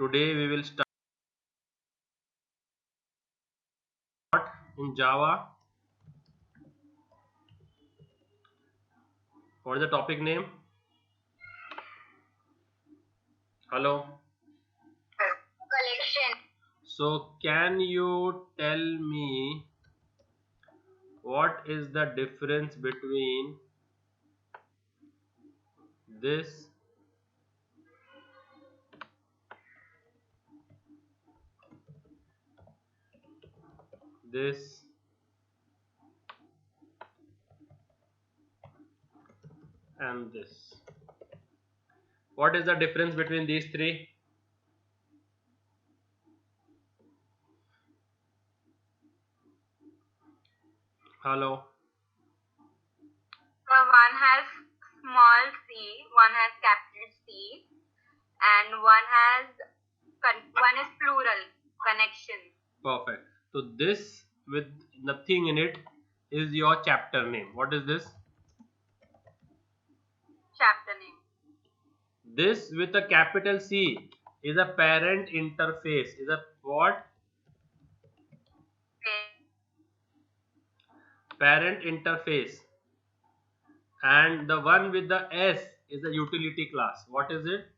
Today we will start in Java. What is the topic name? Hello. Collection. So can you tell me what is the difference between this and this? What is the difference between these three? Hello. One has small c, one has capital C, and one is plural connection. Perfect. So this with nothing in it is your chapter name. What is this? Chapter name. This with a capital C is a parent interface. Is a what? Parent interface. And the one with the S is a utility class. What is it?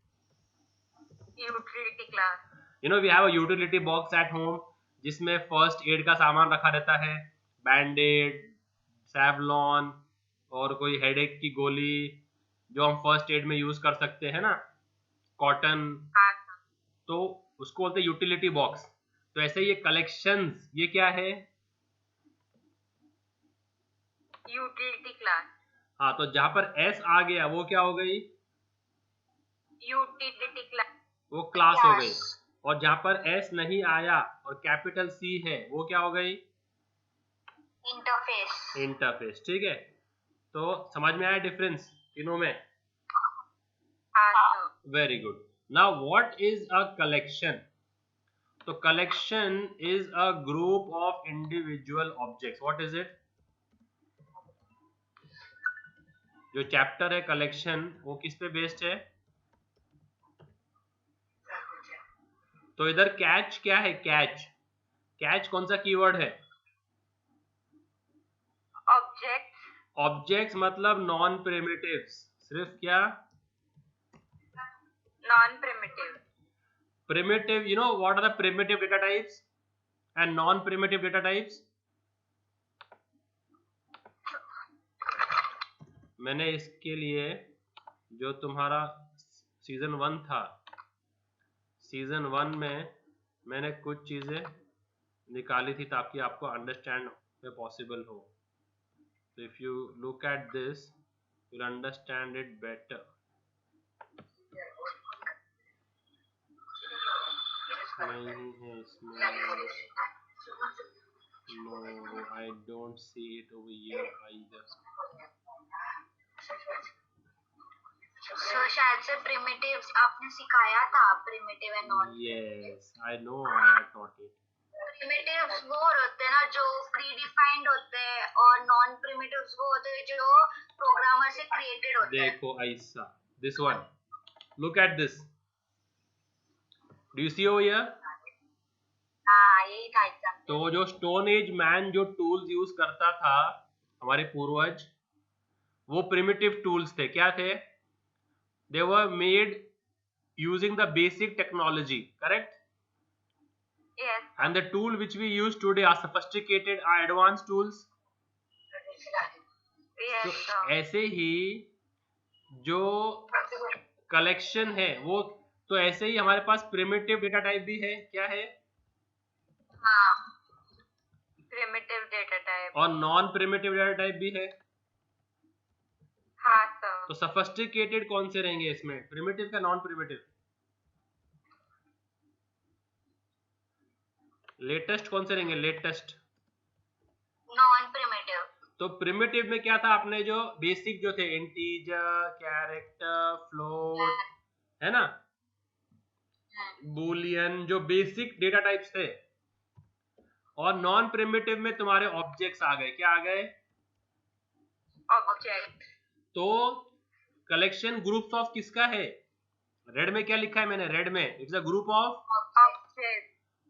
Utility class. You know, we have a utility box at home जिसमें first aid का सामान रखा रहता है, बैंडेड, Savlon और कोई headache की गोली जो हम फर्स्ट एड में यूज कर सकते हैं ना, कॉटन, तो उसको बोलते हैं यूटिलिटी बॉक्स। तो ऐसे ये कलेक्शंस, ये क्या है? Utility class. हाँ, तो जहां पर एस आ गया वो क्या हो गई? यूटिलिटी क्लास, वो क्लास हो गई। और जहां पर एस नहीं आया और कैपिटल सी है वो क्या हो गई? इंटरफेस। इंटरफेस। ठीक है, तो समझ में आया डिफरेंस तीनों में? Very good. Now what is a collection? तो collection is a group of individual objects. What is it? जो चैप्टर है कलेक्शन वो किस पे बेस्ड है? तो इधर कैच क्या है? कैच कौन सा कीवर्ड है? ऑब्जेक्ट्स मतलब नॉन प्रिमिटिव्स। सिर्फ क्या? Non primitive. Primitive, you know what are the primitive data types and non-primitive data types? मैंने इसके लिए जो तुम्हारा सीजन 1 था, सीजन 1 में मैंने कुछ चीजें निकाली थी ताकि आपको अंडरस्टैंड में पॉसिबल हो। So if you look at this, you'll understand it better. नहीं है इसमें। No, I don't see it over here either. So शायद से primitives आपने सिखाया था, primitive and non। Yes, I know I had taught it. Primitives वो होते हैं ना जो predefined होते हैं और non primitives वो होते हैं जो प्रोग्रामर से created होते हैं। देखो ऐसा, this one, look at this. Do you see over here? हाँ, यही था एग्जाम। तो जो स्टोन एज मैन जो टूल्स यूज करता था हमारे पूर्वज, वो प्रिमिटिव टूल्स थे। क्या थे? They were made using the basic technology, correct? Yes. And the tool which we use today are sophisticated, are advanced tools. Yes. तो ऐसे ही जो कलेक्शन है वो, तो ऐसे ही हमारे पास प्रिमिटिव डेटा टाइप भी है। क्या है? हाँ, primitive data type। और नॉन प्रिमिटिव डेटा टाइप भी है। हाँ सर। तो सफिस्टिकेटेड कौन से रहेंगे इसमें, प्रिमिटिव का नॉन प्रिमिटिव? लेटेस्ट कौन से रहेंगे? Latest non primitive. तो प्रिमिटिव में क्या था? आपने जो बेसिक जो थे, इंटीजर, कैरेक्टर, फ्लोट, है ना, बूलियन, जो बेसिक डेटा टाइप्स थे। और नॉन प्रिमिटिव में तुम्हारे ऑब्जेक्ट्स आ गए। क्या आ गए? ऑब्जेक्ट। तो कलेक्शन ग्रुप्स ऑफ किसका है? रेड में क्या लिखा है मैंने? रेड में it's a group of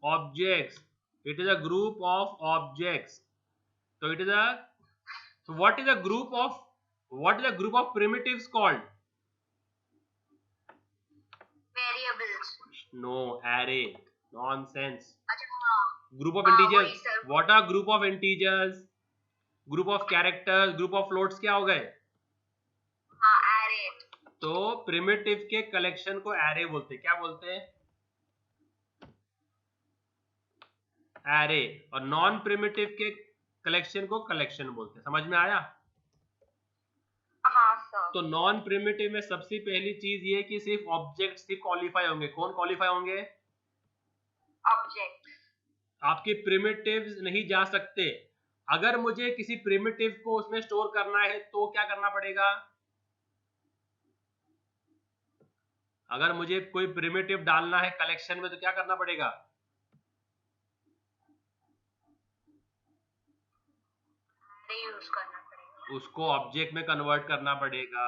objects. It is a group of objects. तो it is a, so what is a group of primitives called? Variables. No, array. Nonsense. अच्छा Group of हाँ integers. वही sir. What are group of integers? Group of characters, group of floats क्या हो गए? हाँ array. तो primitive के collection को एरे बोलते हैं. क्या बोलते हैं? एरे. और नॉन प्रिमिटिव के कलेक्शन को कलेक्शन बोलते हैं. समझ में आया? हाँ सर. तो नॉन प्रिमिटिव में सबसे पहली चीज ये कि सिर्फ ऑब्जेक्ट्स ही क्वालिफाई होंगे. कौन क्वालिफाई होंगे? ऑब्जेक्ट. आपके प्रिमिटिव्स नहीं जा सकते. अगर मुझे किसी प्रिमिटिव को उसमें स्टोर करना है तो क्या करना पड़ेगा? अगर मुझे कोई प्रिमिटिव डालना है कलेक्शन में तो क्या करना पड़ेगा? यूज करना पड़ेगा. उसको ऑब्जेक्ट में कन्वर्ट करना पड़ेगा.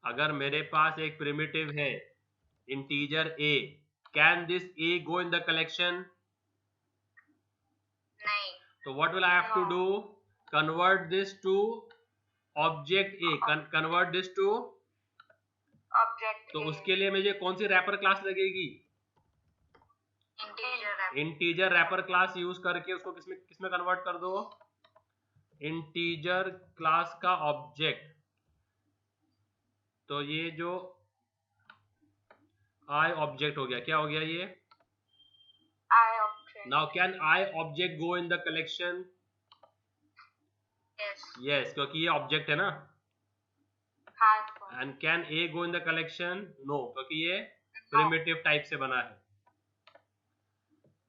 अगर मेरे पास एक प्रिमिटिव है integer a, can this a go in the collection? नहीं. तो what will I have to do? Convert this to object a. Convert this to object. तो उसके लिए मुझे कौन सी रैपर क्लास लगेगी? Integer. Integer wrapper class use करके उसको किसमें किसमें कन्वर्ट कर दो? इंटीजर क्लास का ऑब्जेक्ट. तो ये जो आई ऑब्जेक्ट हो गया. क्या हो गया ये? I object. Now can I object go in the collection? Yes. Yes, क्योंकि ये ऑब्जेक्ट है ना. हाँ sir. And can A go in the collection? No, क्योंकि ये प्रिमिटिव टाइप से बना है.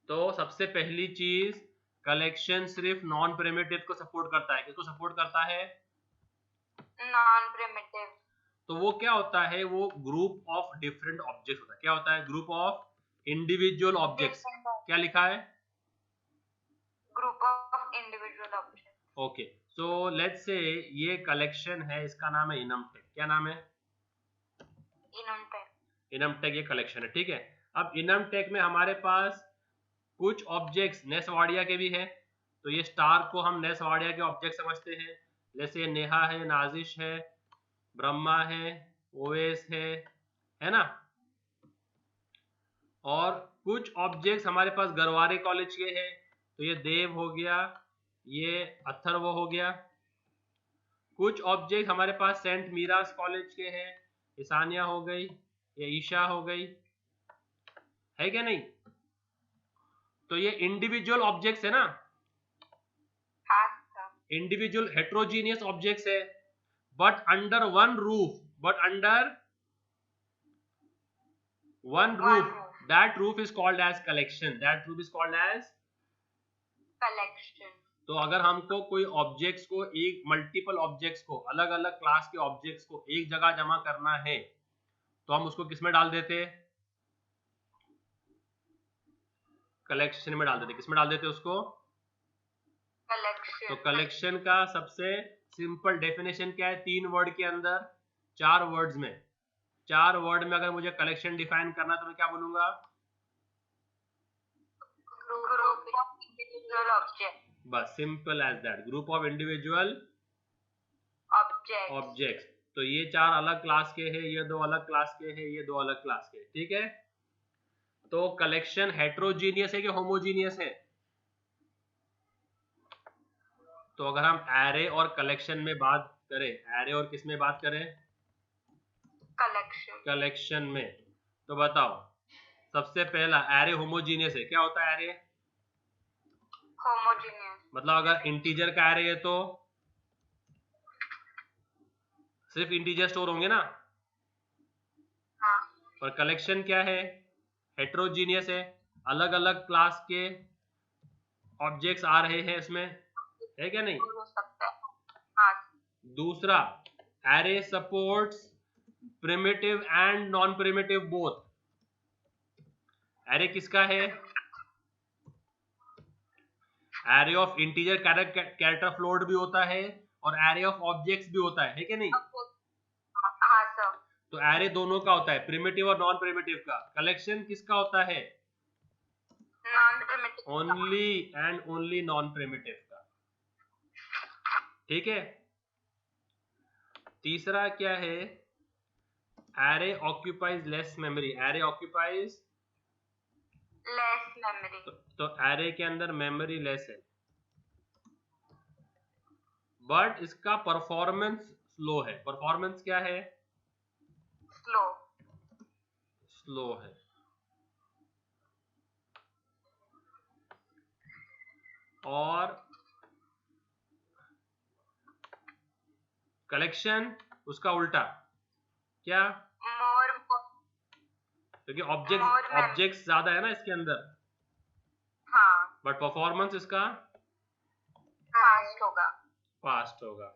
तो सबसे पहली चीज, कलेक्शन सिर्फ नॉन प्रिमिटिव को सपोर्ट करता है. किसको सपोर्ट करता है? Non primitive. तो वो क्या होता है? वो ग्रुप ऑफ डिफरेंट ऑब्जेक्ट्स होता है. क्या होता है? Group of individual objects. क्या लिखा है? Group of individual object. Okay, so let's say ये कलेक्शन है, इसका नाम है इनमटेक. क्या नाम है? इनमटेक. इनमटेक ये कलेक्शन है. ठीक है. अब इनमटेक में हमारे पास कुछ ऑब्जेक्ट्स नेसवाडिया के भी हैं. तो ये स्टार को हम नेसवाडिया के ऑब्जेक्ट समझते हैं. जैसे नेहा है, नाजिश है, ब्रह्मा है, ओवेस है ना. और कुछ ऑब्जेक्ट्स हमारे पास गरवारे कॉलेज के हैं. तो ये देव हो गया, ये अथर्व हो गया. कुछ ऑब्जेक्ट हमारे पास सेंट मीरास कॉलेज के हैं. ईशानिया हो गई, ये ईशा हो गई, है क्या नहीं? तो ये इंडिविजुअल ऑब्जेक्ट्स है ना. हाँ सर. इंडिविजुअल हेट्रोजीनियस ऑब्जेक्ट्स है, but under one roof. That roof is called as collection. That roof is called as collection. तो अगर हमको कोई ऑब्जेक्ट्स को, एक मल्टीपल ऑब्जेक्ट्स को, अलग अलग क्लास के ऑब्जेक्ट्स को एक जगह जमा करना है तो हम उसको किस में डाल देते? कलेक्शन में डाल देते. किस में डाल देते उसको? कलेक्शन. तो कलेक्शन का सबसे सिंपल डेफिनेशन क्या है? 3 वर्ड के अंदर, 4 वर्ड्स में. 4 वर्ड में अगर मुझे कलेक्शन डिफाइन करना तो मैं क्या बोलूंगा? Group of individual object. बस, simple as that. Group of individual objects. तो ये 4 अलग क्लास के हैं, ये 2 अलग क्लास के हैं, ये 2 अलग क्लास के. ठीक है. तो कलेक्शन हेट्रोजीनियस है कि होमोजीनियस है? तो अगर हम एरे और कलेक्शन में बात करें, एरे और किस में बात करें? कलेक्शन में. तो बताओ, सबसे पहला एरे होमोजीनियस है. क्या होता है एरे? होमोजीनियस. मतलब अगर इंटीजर का एरे है तो सिर्फ इंटीजर स्टोर होंगे ना. हाँ. और कलेक्शन क्या है? हेट्रोजीनियस है. अलग अलग क्लास के ऑब्जेक्ट्स आ रहे हैं इसमें, है क्या नहीं? हो सकता है. हाँ. दूसरा, array supports primitive and non primitive both. Array किसका है? Array of integer character float भी होता है और एरे ऑफ ऑब्जेक्ट्स भी होता है क्या नहीं? तो एरे दोनों का होता है, प्रिमिटिव और नॉन प्रिमिटिव का। कलेक्शन किसका होता है? Non primitive. Only and only non primitive का। ठीक है। तीसरा क्या है? Array occupies less memory. Array occupies less memory. तो एरे के अंदर मेमोरी लेस है, बट इसका परफॉर्मेंस स्लो है। परफॉर्मेंस क्या है? स्लो। स्लो है। और कलेक्शन उसका उल्टा, क्या? मोर। क्योंकि ऑब्जेक्ट्स ज्यादा है ना इसके अंदर। हाँ। बट परफॉर्मेंस इसका फास्ट होगा। फास्ट होगा।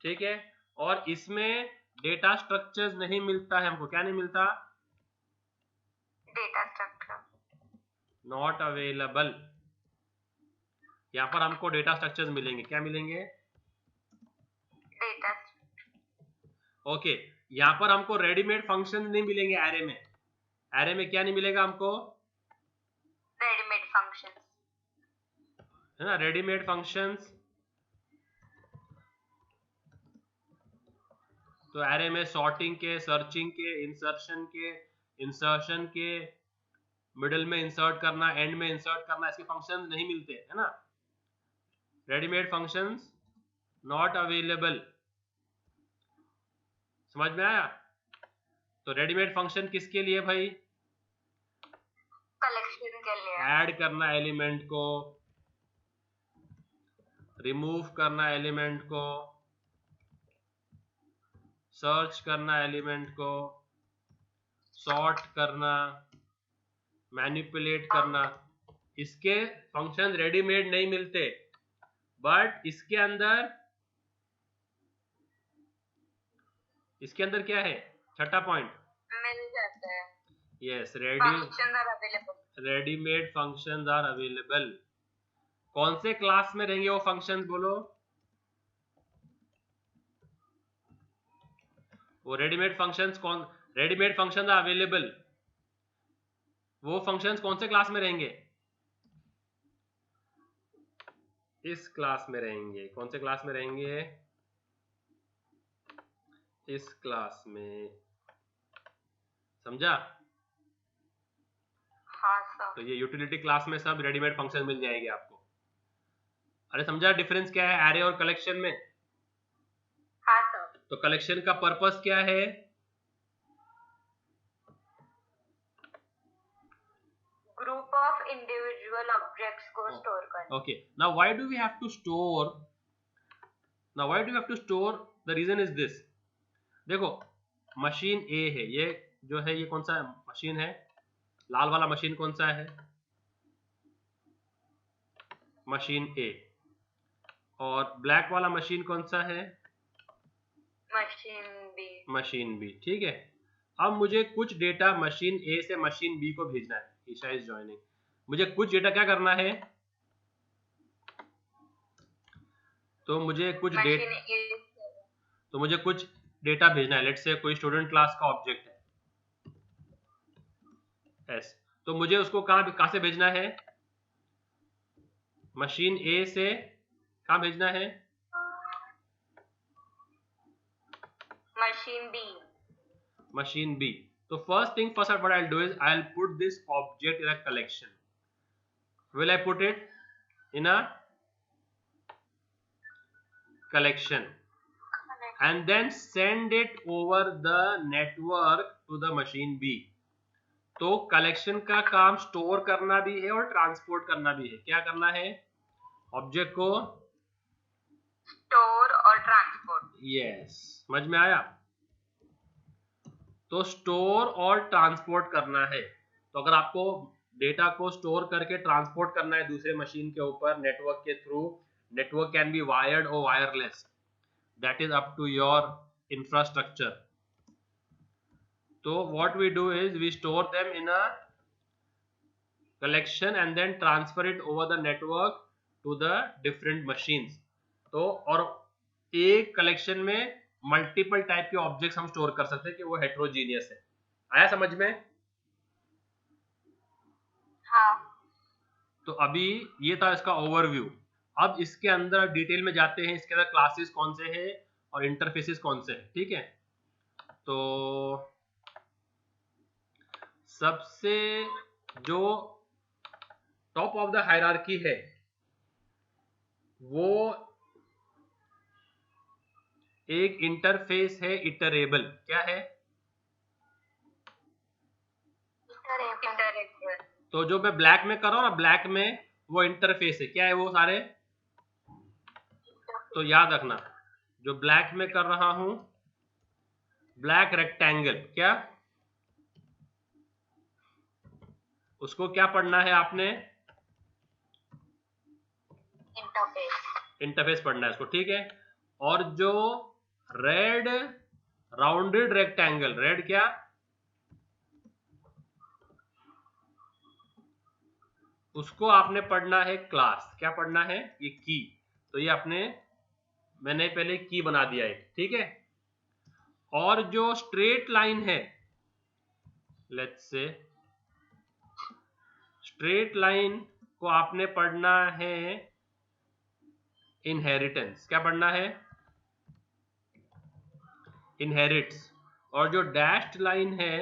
ठीक है। और इसमें डेटा स्ट्रक्चर्स नहीं मिलता है हमको। क्या नहीं मिलता? Data structure not available. यहाँ पर हमको डेटा स्ट्रक्चर्स मिलेंगे। क्या मिलेंगे? डेटा। ओके। यहाँ पर हमको रेडीमेड फंक्शन नहीं मिलेंगे एरे में। एरे में क्या नहीं मिलेगा हमको? रेडीमेड फंक्शंस, है ना, रेडीमेड फंक्शंस। तो एरे में सॉर्टिंग के, सर्चिंग के, इंसर्शन के, मिडिल में इंसर्ट करना, एंड में इंसर्ट करना, इसके फंक्शंस नहीं मिलते, है ना। Readymade functions not available. समझ में आया? तो रेडीमेड फंक्शन किसके लिए भाई? कलेक्शन के लिए। ऐड करना एलिमेंट को, रिमूव करना एलिमेंट को, सर्च करना एलिमेंट को, सॉर्ट करना, मैनिपुलेट करना। इसके फंक्शन रेडीमेड नहीं मिलते, बट इसके अंदर क्या है? छठा पॉइंट, मिल जाता है। Yes, readymade functions are available. कौन से क्लास में रहेंगे वो फंक्शंस बोलो? वो रेडीमेड फंक्शंस आर अवेलेबल, वो फंक्शंस कौन से क्लास में रहेंगे? इस क्लास में रहेंगे। कौन से क्लास में रहेंगे? इस क्लास में। समझा? हाँ सर। तो ये यूटिलिटी क्लास में सब रेडीमेड फंक्शन मिल जाएंगे आपको। अरे समझा डिफरेंस क्या है एरे और कलेक्शन में? हाँ सर। तो कलेक्शन का पर्पस क्या है? ग्रुप ऑफ इंडिविजुअल ऑब्जेक्ट्स को स्टोर करना। Okay, now why do we have to store? The reason is this. देखो, मशीन ए है, ये जो है, ये कौन सा मशीन है? लाल वाला मशीन कौन सा है? Machine A. और ब्लैक वाला मशीन कौन सा है? Machine B. ठीक है। अब मुझे कुछ डेटा मशीन ए से मशीन बी को भेजना है। Isha is joining. मुझे कुछ डेटा क्या करना है? तो मुझे कुछ डेटा भेजना है। लेट्स से कोई स्टूडेंट क्लास का ऑब्जेक्ट है एस, तो मुझे उसको कहां से भेजना है? मशीन ए से कहां भेजना है? Machine B. तो first thing first, what I'll do is I'll put this object in a collection. Will I put it in a collection and then send it over the network to the machine B? तो collection का काम store करना भी है और transport करना भी है। क्या करना है? ऑब्जेक्ट को स्टोर और ट्रांसपोर्ट। यस, समझ में आया? तो स्टोर और ट्रांसपोर्ट करना है। तो अगर आपको डेटा को स्टोर करके ट्रांसपोर्ट करना है दूसरे मशीन के ऊपर नेटवर्क के through, network can be wired और wireless, that is up to your infrastructure. तो what we do is we store them in a collection and then transfer it over the network to the different machines. तो और एक collection में multiple type के objects हम store कर सकते हैं कि वो हेट्रोजीनियस है। आया समझ में? हाँ। तो अभी ये था इसका ओवरव्यू। अब इसके अंदर डिटेल में जाते हैं, इसके अंदर क्लासेस कौन से हैं और इंटरफेसेस कौन से हैं। ठीक है, तो सबसे जो टॉप ऑफ द हायरार्की है वो एक इंटरफेस है इटरेबल। क्या है? तो जो मैं ब्लैक में कर रहा हूँ ना, ब्लैक में वो इंटरफेस है। क्या है वो सारे? तो याद रखना, जो ब्लैक में कर रहा हूं, ब्लैक रेक्टेंगल, क्या उसको क्या पढ़ना है आपने? इंटरफेस पढ़ना है उसको। ठीक है, और जो रेड राउंडेड रेक्टेंगल, रेड क्या, उसको आपने पढ़ना है क्लास। क्या पढ़ना है? ये की। तो ये आपने, मैंने पहले की बना दिया है। ठीक है, और जो स्ट्रेट लाइन है, लेट्स से स्ट्रेट लाइन को आपने पढ़ना है इनहेरिटेंस। क्या पढ़ना है? इनहेरिट्स। और जो डैश्ड लाइन है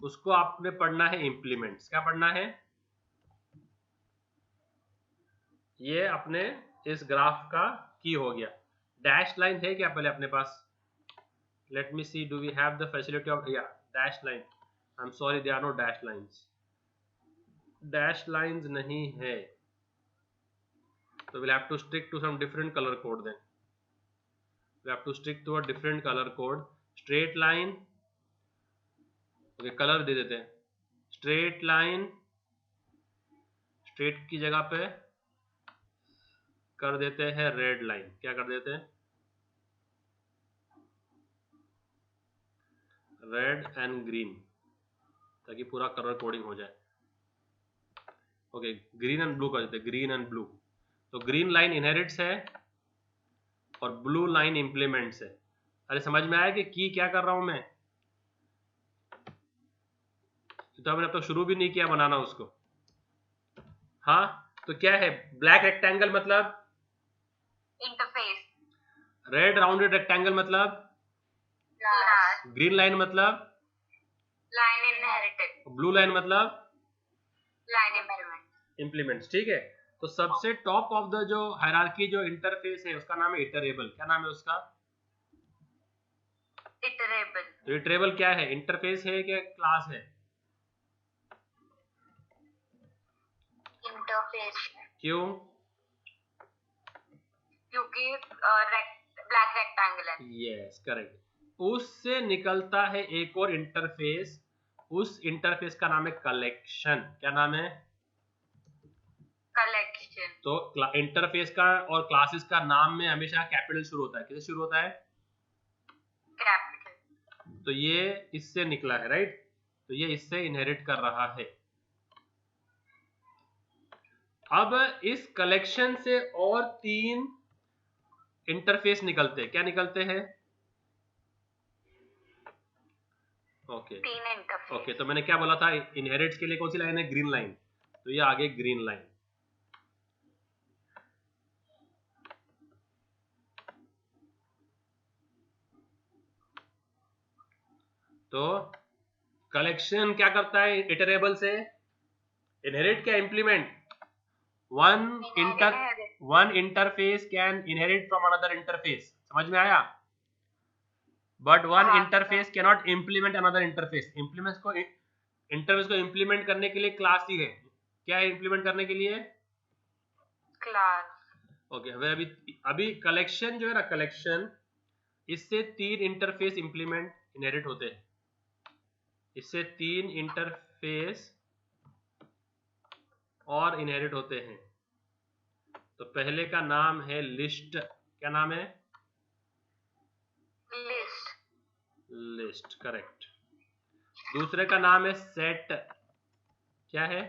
उसको आपने पढ़ना है इम्प्लीमेंट्स। क्या पढ़ना है? ये अपने इस ग्राफ का की हो गया। डैश लाइन है क्या पहले अपने पास? Let me see, do we have the facility of, या dash line. I am sorry, they are no dash lines. Dash lines नहीं है, तो we'll have to stick to some different color code then. We have to stick to a different color code. Straight line, okay, colour दे देते हैं। Straight line, straight की जगह पे कर देते हैं रेड लाइन। क्या कर देते हैं? रेड एंड ग्रीन, ताकि पूरा कलर कोडिंग हो जाए। ओके, ग्रीन एंड ब्लू कर देते हैं, ग्रीन एंड ब्लू। तो ग्रीन लाइन इनहेरिट्स है और ब्लू लाइन इम्प्लीमेंट्स है। अरे समझ में आया कि की क्या कर रहा हूं मैं? तो मैंने अब तक शुरू भी नहीं किया बनाना उसको। हाँ, तो क्या है? ब्लैक रेक्टेंगल मतलब इंटरफेस, रेड राउंडेड रेक्टेंगल मतलब क्लास, ग्रीन लाइन मतलब लाइन इनहेरिटेड, ब्लू लाइन मतलब लाइन इम्प्लीमेंट। इम्प्लीमेंट्स। ठीक है, तो सबसे टॉप ऑफ द जो हायरार्की जो इंटरफेस है उसका नाम है इटरेबल। क्या नाम है उसका? इटरेबल। तो इटरेबल क्या है? इंटरफेस है क्या क्लास है? इंटरफेस। क्यों? क्योंकि ब्लैक रेक्टेंगल है। Yes, correct. उससे निकलता है एक और इंटरफेस, उस इंटरफेस का नाम है कलेक्शन। क्या नाम है? कलेक्शन। तो इंटरफेस का और क्लासेस का नाम में हमेशा कैपिटल शुरू होता है। किससे शुरू होता है? कैपिटल। तो ये इससे निकला है, राइट? तो ये इससे इनहेरिट कर रहा है। अब इस कलेक्शन से और 3 इंटरफेस निकलते हैं। क्या निकलते हैं? Okay, 3 interface. ओके, तो मैंने क्या बोला था? इनहेरिट्स के लिए कौन सी लाइन है? Green line. तो ये आगे ग्रीन लाइन। तो कलेक्शन क्या करता है इटरेबल से? इनहेरिट क्या? Implement. One interface can inherit from another interface. समझ में आया? But one interface can not implement another interface. Interface को इम्प्लीमेंट करने के लिए क्लास ही है। क्या है इम्प्लीमेंट करने के लिए? क्लास। ओके, अभी कलेक्शन जो है ना, कलेक्शन, इससे 3 इंटरफेस इम्प्लीमेंट इनहेरिट होते हैं। इससे 3 इंटरफेस और इनहेरिट होते हैं। तो पहले का नाम है लिस्ट। क्या नाम है? लिस्ट। List, correct. दूसरे का नाम है सेट। क्या है?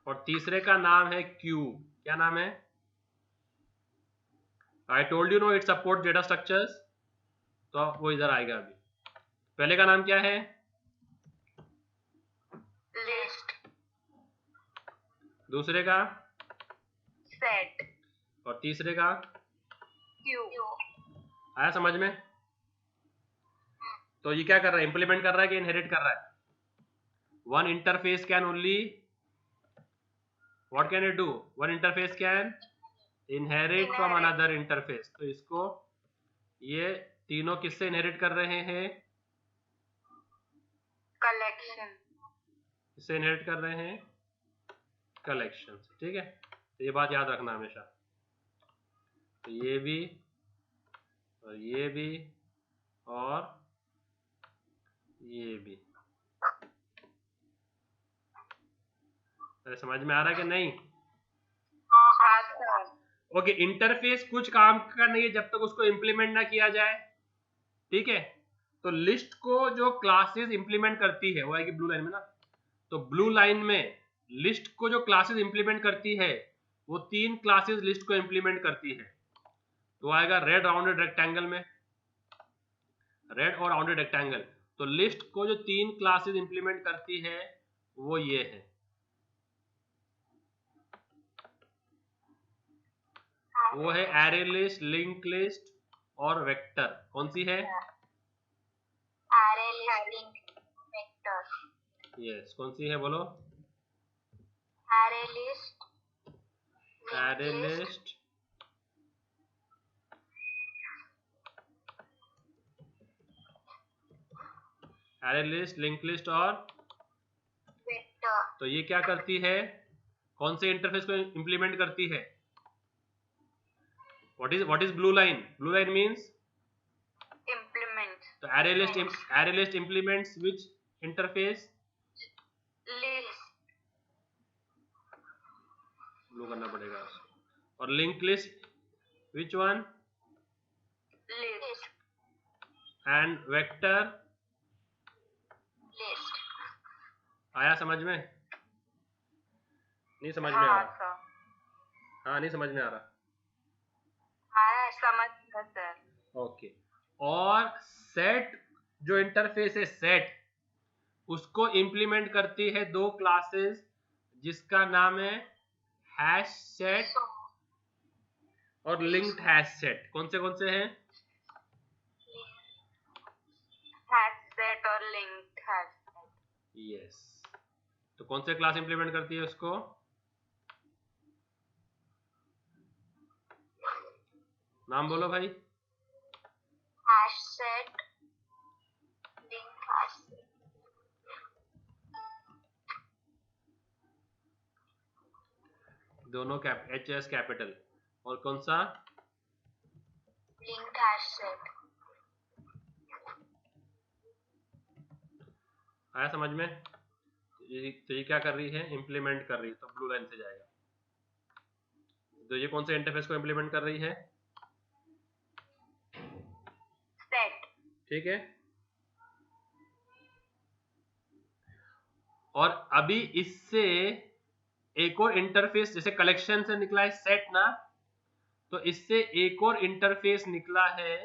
और तीसरे का नाम है क्यू। क्या नाम है? I told you know it support data structures, तो वो इधर आएगा। अभी पहले का नाम क्या है? लिस्ट। दूसरे का? सेट। और तीसरे का? क्यू। आया समझ में? तो ये क्या कर रहा है? इंप्लीमेंट कर रहा है कि इनहेरिट कर रहा है? One interface can only, what can it do? One interface can inherit from another interface. तो इसको ये तीनों किससे इनहेरिट कर रहे हैं? कलेक्शन। किससे इनहेरिट कर रहे हैं? कलेक्शन। ठीक है, तो ये बात याद रखना हमेशा। तो ये भी और ये भी और ये भी। अरे समझ में आ रहा है कि नहीं? ओके, इंटरफेस कुछ काम का नहीं है जब तक उसको इंप्लीमेंट ना किया जाए। ठीक है, तो लिस्ट को जो क्लासेस इंप्लीमेंट करती है वो आएगी ब्लू लाइन में ना। तो ब्लू लाइन में लिस्ट को जो क्लासेस इंप्लीमेंट करती है वो 3 क्लासेस लिस्ट को इंप्लीमेंट करती है। तो आएगा रेड राउंडेड रेक्टेंगल में, रेड और राउंडेड रेक्टेंगल। तो लिस्ट को जो 3 क्लासेस इंप्लीमेंट करती है वो ये है। वो है एरे लिस्ट, लिंक लिस्ट और वेक्टर। कौन सी है? Array list, link, vector. Yes, कौन सी है बोलो? Array list, array list, array list, link list और वेक्टर। तो ये क्या करती है? कौन से इंटरफेस को इंप्लीमेंट करती है? what is blue line? Blue line means implement. तो array list implements which interface? List. Blue करना पड़ेगा उसको। और link list which one? List. and vector? List. आया समझ में? नहीं समझ में आ रहा? हाँ, नहीं समझ में आ रहा? समझ गया सर। ओके। और सेट जो इंटरफेस है सेट, उसको इंप्लीमेंट करती है 2 क्लासेस जिसका नाम है हैश सेट और लिंक्ड हैश सेट। कौन से हैं? हैश सेट और लिंक्ड हैश सेट। यस। तो कौन से क्लास इंप्लीमेंट करती है उसको? नाम बोलो भाई। Hash set, linked hash set. दोनों HS कैपिटल। और कौन सा? Linked hash set. आया समझ में? तो ये क्या कर रही है? इंप्लीमेंट कर रही है, तो ब्लू लाइन से जाएगा। तो ये कौन से इंटरफेस को इंप्लीमेंट कर रही है? सेट। ठीक है। और अभी इससे एक और इंटरफेस, जैसे कलेक्शन से निकला है सेट ना, तो इससे एक और इंटरफेस निकला है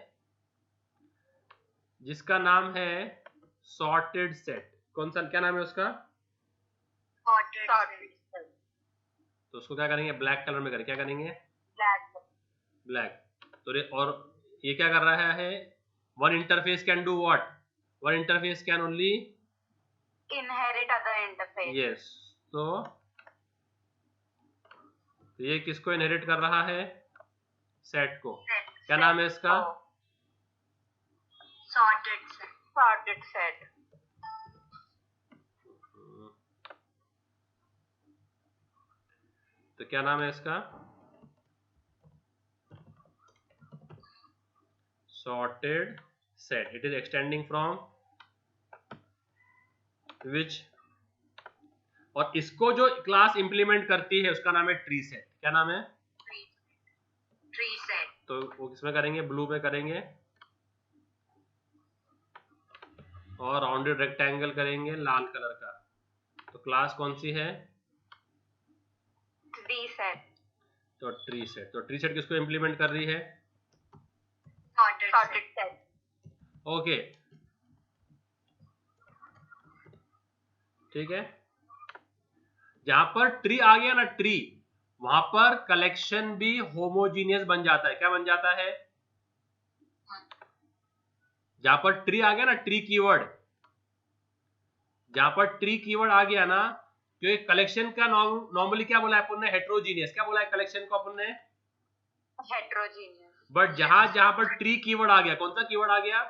जिसका नाम है सॉर्टेड सेट। कौन सा, क्या नाम है उसका? Sorted set. तो उसको क्या करेंगे? ब्लैक कलर में करें। क्या करेंगे? ब्लैक। तो और ये क्या कर रहा है? One interface can do what? One interface can only inherit other interface. Yes. तो ये किसको इनहेरिट कर रहा है? सेट को। क्या नाम है इसका? Sorted set. Sorted set. तो क्या नाम है इसका? Sorted set. It is extending from which? और इसको जो क्लास इंप्लीमेंट करती है उसका नाम है ट्री सेट। क्या नाम है? Tree set. तो वो किसमें करेंगे? ब्लू में करेंगे। और राउंडेड रेक्टेंगल करेंगे लाल कलर का। तो क्लास कौन सी है? Tree set. तो ट्री सेट। तो ट्री सेट किसको इंप्लीमेंट कर रही है? sorted set. ओके, ठीक है। जहां पर ट्री आ गया ना, ट्री, वहां पर कलेक्शन भी होमोजीनियस बन जाता है। क्या बन जाता है? जहां पर ट्री आ गया ना, ट्री कीवर्ड, जहां पर ट्री कीवर्ड आ गया ना, तो कलेक्शन का नॉर्मली क्या बोला है अपन ने? हेट्रोजीनियस। क्या बोला है कलेक्शन को अपन ने? हेट्रोजीनियस। बट जहां जहां पर ट्री कीवर्ड आ गया, कौन सा कीवर्ड आ गया?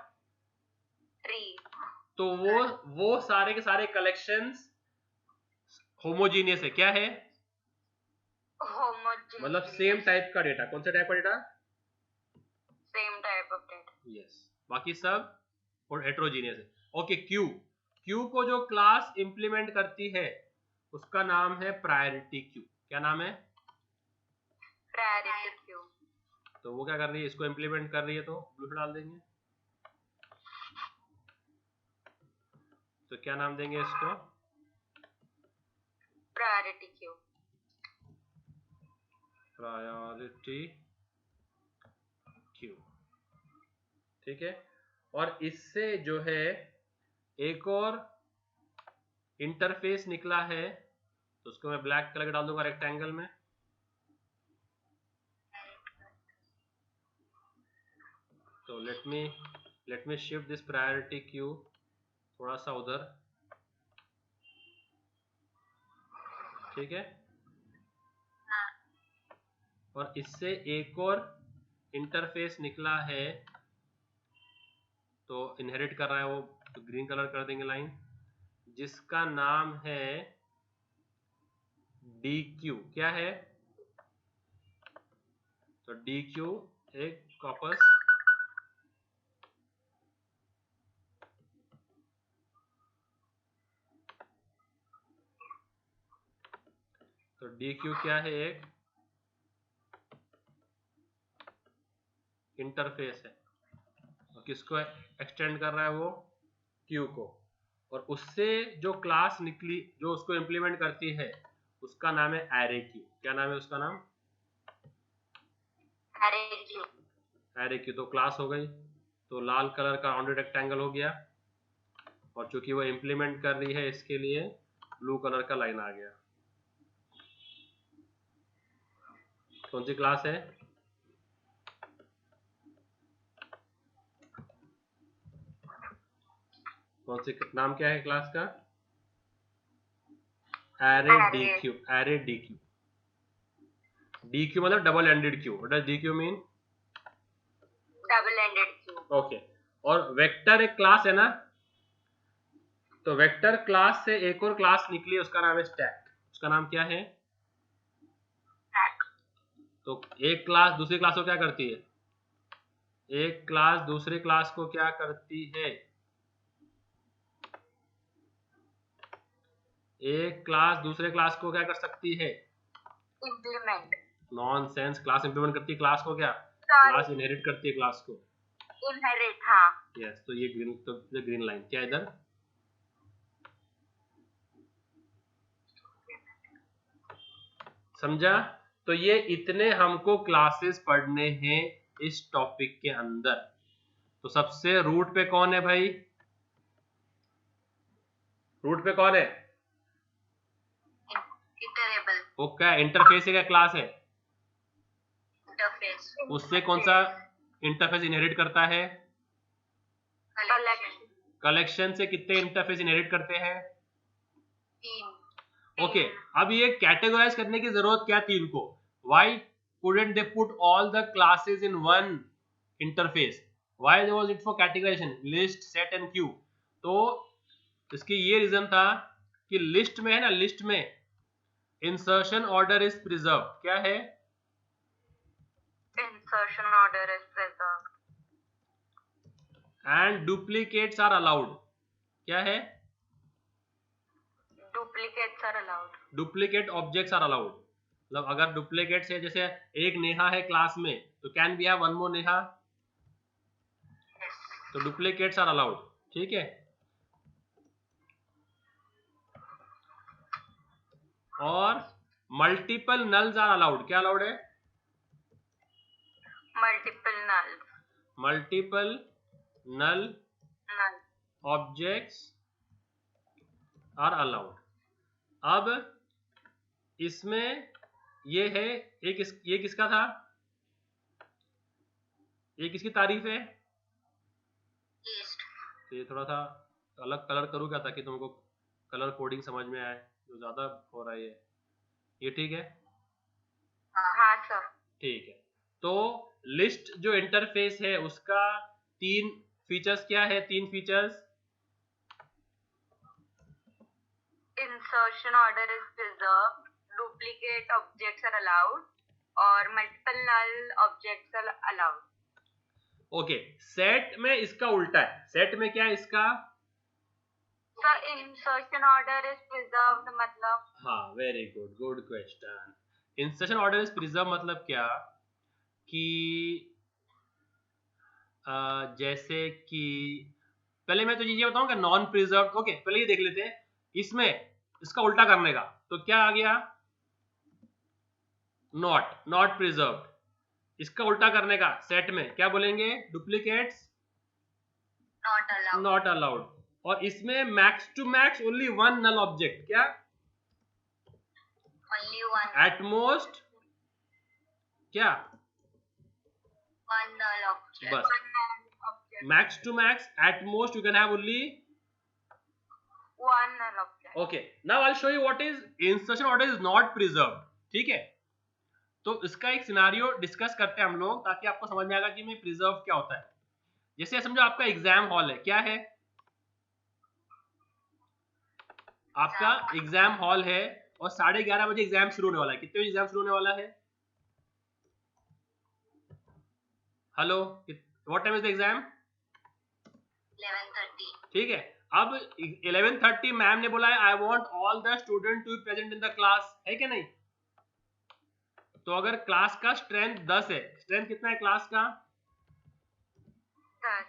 ट्री। तो वो सारे के सारे कलेक्शंस होमोजीनियस है। क्या है? होमोजीनियस, मतलब सेम टाइप का डेटा। कौन सा टाइप का data? Same type of data. Yes, बाकी सब और हेट्रोजीनियस है। ओके, क्यू, क्यू को जो क्लास इंप्लीमेंट करती है उसका नाम है प्रायोरिटी क्यू। क्या नाम है? Priority queue. तो वो क्या कर रही है? इसको इंप्लीमेंट कर रही है, तो ब्लू डाल देंगे। तो क्या नाम देंगे इसको? Priority queue. प्रायोरिटी क्यू, ठीक है। और इससे जो है एक और इंटरफेस निकला है, तो उसको मैं ब्लैक कलर डाल दूंगा रेक्टेंगल में। तो let me shift this priority queue थोड़ा सा उधर, ठीक है। और इससे एक और इंटरफेस निकला है, तो इनहेरिट कर रहा है वो, तो ग्रीन कलर कर देंगे लाइन, जिसका नाम है डी क्यू। क्या है? तो डी क्यू एक कॉपस, तो डी क्यू क्या है? एक इंटरफेस है। और किसको एक्सटेंड कर रहा है वो? क्यू को। और उससे जो क्लास निकली, जो उसको इंप्लीमेंट करती है, उसका नाम है एरे क्यू। क्या नाम है उसका नाम? Array Q. Array Q. तो क्लास हो गई, तो लाल कलर का राउंडेड रेक्टेंगल हो गया, और चूंकि वो इंप्लीमेंट कर रही है इसके लिए ब्लू कलर का लाइन आ गया। कौन सी क्लास है? कौन सी, नाम क्या है क्लास का? Array deque. Array deque. Deque मतलब double ended queue. What does deque mean? Double ended queue. Okay. और वेक्टर एक क्लास है ना, तो वेक्टर क्लास से एक और क्लास निकली, उसका नाम है स्टैक। उसका नाम क्या है? तो एक क्लास दूसरी क्लास को क्या करती है? एक क्लास दूसरी क्लास को क्या करती है? एक क्लास दूसरे क्लास को क्या कर सकती है? इंप्लीमेंट। नॉनसेंस। क्लास इंप्लीमेंट करती है क्लास को क्या? क्लास इनहेरिट करती है क्लास को। इनहेरिट, हाँ। यस, तो ये ग्रीन, तो ग्रीन लाइन क्या इधर? समझा? तो ये इतने हमको क्लासेस पढ़ने हैं इस टॉपिक के अंदर। तो सबसे रूट पे कौन है भाई? रूट पे कौन है? इटरेबल। वो क्या इंटरफेस है, क्या क्लास है? इंटरफेस। उससे कौन सा इंटरफेस इनहेरिट करता है? कलेक्शन। कलेक्शन से कितने इंटरफेस इनहेरिट करते हैं? 3। ओके, अब ये कैटेगराइज करने की जरूरत क्या थी इनको? Why couldn't they put all the classes in one interface? Why was it for categorization? List, set and queue. तो इसकी ये रीजन था कि लिस्ट में है ना, लिस्ट में इंसर्शन ऑर्डर इज प्रिजर्व। क्या है? Insertion order is preserved. And duplicates are allowed. क्या है? Duplicates are allowed. Duplicate objects are allowed. मतलब अगर डुप्लीकेट्स है, जैसे एक नेहा है क्लास में, तो can B have one more Neha, तो डुप्लीकेट्स आर अलाउड। ठीक है। और मल्टीपल नल्स आर अलाउड। क्या अलाउड है? Multiple nulls. Multiple null null. Objects are allowed. अब इसमें ये है ये किसका था, ये किसकी तारीफ है? List. तो ये थोड़ा सा अलग कलर करूँ क्या ताकि तुमको कलर कोडिंग समझ में आए, जो ज्यादा हो रहा है ये ठीक है? हाँ सर। ठीक है, तो लिस्ट जो इंटरफेस है उसका 3 फीचर्स क्या है? 3 features. Insertion order is preserved, duplicate objects are allowed, और multiple null objects are allowed. Okay, set में इसका उल्टा है। सेट में क्या है इसका? Sir, insertion order is preserved मतलब? हाँ, very good, good question. Insertion order is preserve मतलब क्या कि जैसे कि पहले मैं तो ये बताऊं कि नॉन प्रिजर्व। ओके, पहले ये देख लेते हैं इसमें इसका उल्टा करने का। तो क्या आ गया? Not preserve. इसका उल्टा करने का सेट में क्या बोलेंगे? Duplicates not allowed. और इसमें max to max only 1 null object. क्या? Only one. एट मोस्ट क्या? One null object. बस One null object. Max to max at most you can have only One null object. Okay. Now I will show you what is insertion order is not preserved. ठीक है, तो इसका एक scenario discuss करते हैं हम लोग ताकि आपको समझ में आएगा कि में प्रिजर्व क्या होता है। जैसे समझो आपका एग्जाम हॉल है। क्या है? आपका एग्जाम हॉल है और 11:30 बजे एग्जाम शुरू होने वाला है। कितने बजे एग्जाम शुरू होने वाला है? Hello, what time is the exam? 11:30. ठीक है, अब 11:30 मैम ने बोला है I want all the student to be present in the class, है क्या नहीं? तो अगर क्लास का स्ट्रेंथ 10 है, स्ट्रेंथ कितना है क्लास का? 10.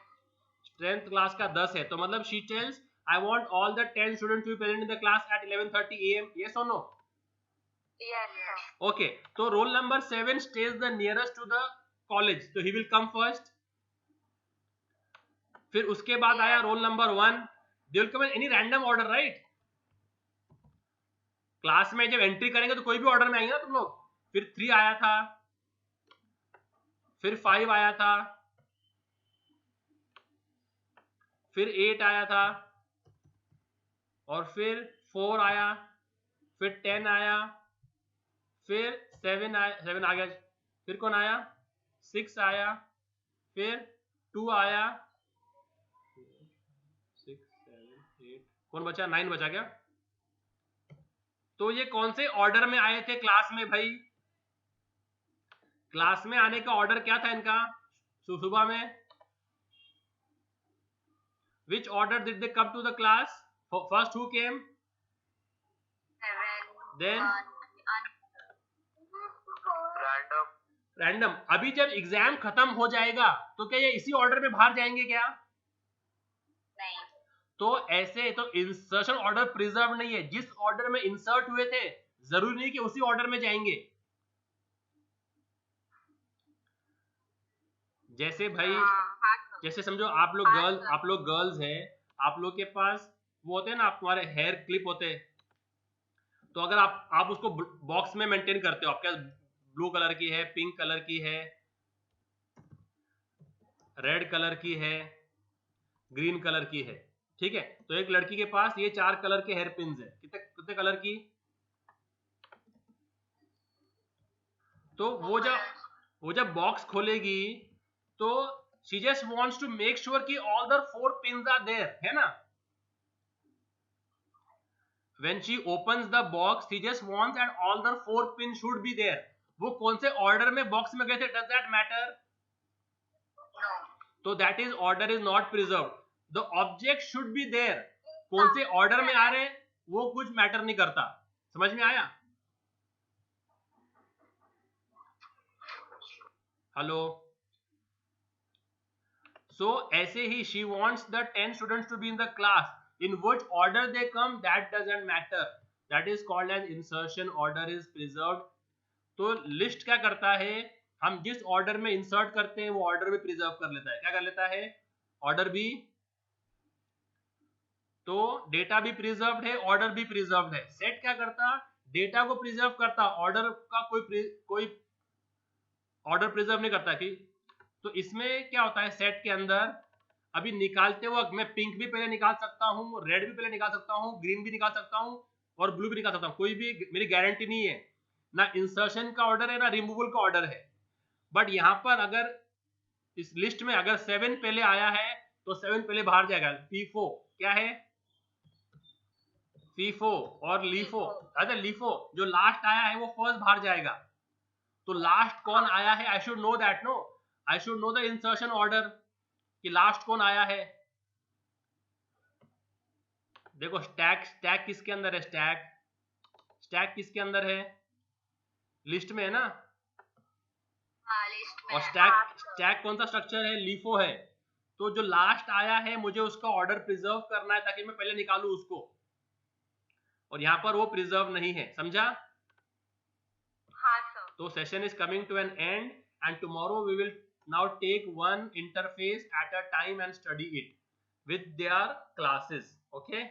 स्ट्रेंथ क्लास का 10 है, तो मतलब she tells I want all the 10 students to be present in the class at 11:30 AM। Yes और नो? Yes, sir. ओके, तो roll number 7 stays the nearest to the college, तो he will come first. फिर उसके बाद आया roll number 1, they will come in any random order, right? Class में जब entry करेंगे तो कोई भी ऑर्डर में आएंगे ना तुम लोग। फिर 3 आया था, फिर 5 आया था, फिर 8 आया था, और फिर 4 आया, फिर 10 आया, फिर 7 आया, 7 आ गया। फिर कौन आया? 6 आया, फिर 2 आया, 6 7 8, कौन बचा? 9 बचा क्या? तो ये कौन से ऑर्डर में आए थे क्लास में भाई? क्लास में आने का ऑर्डर क्या था इनका सुबह में? Which order did they come to the class? First who came? 7. Then? Random. Random. अभी जब एग्जाम खत्म हो जाएगा तो क्या ये इसी ऑर्डर में बाहर जाएंगे क्या? नहीं. तो ऐसे तो इंसर्शन ऑर्डर प्रिजर्व नहीं है। जिस ऑर्डर में इंसर्ट हुए थे जरूरी नहीं कि उसी ऑर्डर में जाएंगे। जैसे भाई जैसे समझो आप लोग गर्ल्स हैं, आप लोग के पास वो होते हैं ना, तुम्हारे हेयर क्लिप होते हैं। तो अगर आप उसको बॉक्स में मेंटेन करते हो, आपके ब्लू कलर की है, पिंक कलर की है, रेड कलर की है, ग्रीन कलर की है, ठीक है? तो एक लड़की के पास ये 4 कलर के हेयर पिन्स है। कितने कलर की? तो वो जब बॉक्स खोलेगी तो she just wants to make sure कि all the 4 pins are there, है ना? When she opens the box, she just wants that all the 4 pins should be there. वो कौन से ऑर्डर में बॉक्स में गए थे? Does that matter? No. तो that is order is not preserved. The object should be there. कौन से ऑर्डर में आ रहे हैं वो कुछ मैटर नहीं करता। समझ में आया? हेलो। So ऐसे ही she wants the 10 students to be in the class. In which order they come, that doesn't matter. That is called as insertion order is preserved. तो लिस्ट क्या करता है? हम जिस ऑर्डर में इंसर्ट करते हैं वो ऑर्डर भी प्रिजर्व कर लेता है। क्या कर लेता है? ऑर्डर भी। तो डेटा भी प्रिजर्व्ड है, ऑर्डर भी प्रिजर्व्ड है। सेट क्या करता? डेटा को प्रिजर्व करता, ऑर्डर का कोई ऑर्डर प्रिजर्व नहीं करता। कि तो इसमें क्या होता है सेट के अंदर, अभी निकालते वक्त मैं पिंक भी पहले निकाल सकता हूँ, रेड भी पहले निकाल सकता हूँ, ग्रीन भी निकाल सकता हूँ और ब्लू भी निकाल सकता हूँ। कोई भी मेरी गारंटी नहीं है, ना इंसर्शन का ऑर्डर है ना रिमूवल का ऑर्डर है। बट यहाँ पर अगर इस लिस्ट में अगर 7 पहले आया है तो 7 पहले बाहर जाएगा। फीफो क्या है? फीफो और लीफो। अरे लीफो जो लास्ट आया है वो फर्स्ट बाहर जाएगा। तो लास्ट कौन आया है? I should know that. No, I should know the insertion order कि लास्ट कौन आया है। देखो स्टैक, स्टैक किसके अंदर है? स्टैक, स्टैक किसके अंदर है? लिस्ट में है ना। लिस्ट में और स्टैक, स्टैक कौन सा स्ट्रक्चर है? लीफो है। तो जो लास्ट आया है मुझे उसका ऑर्डर प्रिजर्व करना है ताकि मैं पहले निकालूं उसको, और यहाँ पर वो प्रिजर्व नहीं है। समझा? हाँ सर। तो session is coming to an end end tomorrow we will now take one interface at a time and study it with their classes. Okay.